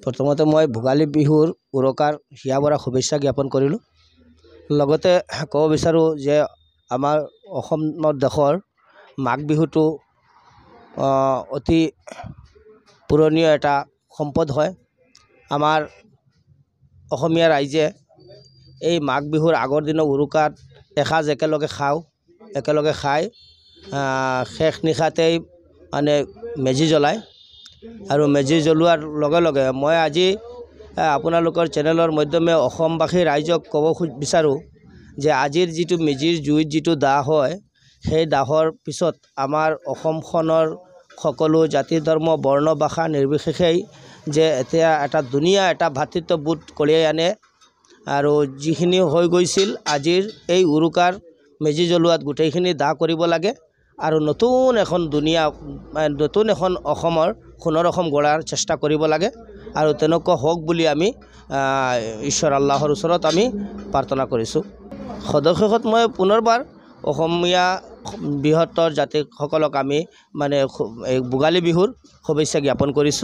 প্ৰথমতে মই ভোগালী বিহুৰ উৰুকাৰ হিয়া ভৰা শুভেচ্ছা জ্ঞাপন কৰিলোঁ। লগতে ক'ব বিচাৰোঁ যে আমাৰ অসমৰ দেশৰ মাঘ বিহুটো অতি পুৰণীয় এটা সম্পদ হয়। আমাৰ অসমীয়া ৰাইজে এই মাঘ বিহুৰ আগৰ দিনৰ উৰুকাত এসাঁজ একেলগে খাওঁ, একেলগে খাই শেষ নিশাতেই মানে মেজি জ্বলায়। আৰু মেজি জ্বলোৱাৰ লগে লগে মই আজি আপোনালোকৰ চেনেলৰ মাধ্যমে অসমবাসী ৰাইজক ক'ব বিচাৰোঁ যে আজিৰ যিটো মেজিৰ জুইত যিটো দাহ হয়, সেই দাহৰ পিছত আমাৰ অসমখনৰ সকলো জাতি ধৰ্ম বৰ্ণ ভাষা নিৰ্বিশেষেই যে এতিয়া এটা ধুনীয়া এটা ভাতৃত্ববোধ কঢ়িয়াই আনে। আৰু যিখিনি হৈ গৈছিল আজিৰ এই উৰুকাৰ মেজি জ্বলোৱাত গোটেইখিনি দাহ কৰিব লাগে আৰু নতুন এখন দুনীয়া নতুন এখন অসমৰ সোণৰ অসম গঢ়াৰ চেষ্টা কৰিব লাগে। আৰু তেনেকুৱা হওক বুলি আমি ঈশ্বৰ আল্লাহৰ ওচৰত আমি প্ৰাৰ্থনা কৰিছোঁ। সদশেষত মই পুনৰবাৰ অসমীয়া বৃহত্তৰ জাতিসকলক আমি মানে ভোগালী বিহুৰ শুভেচ্ছা জ্ঞাপন কৰিছোঁ।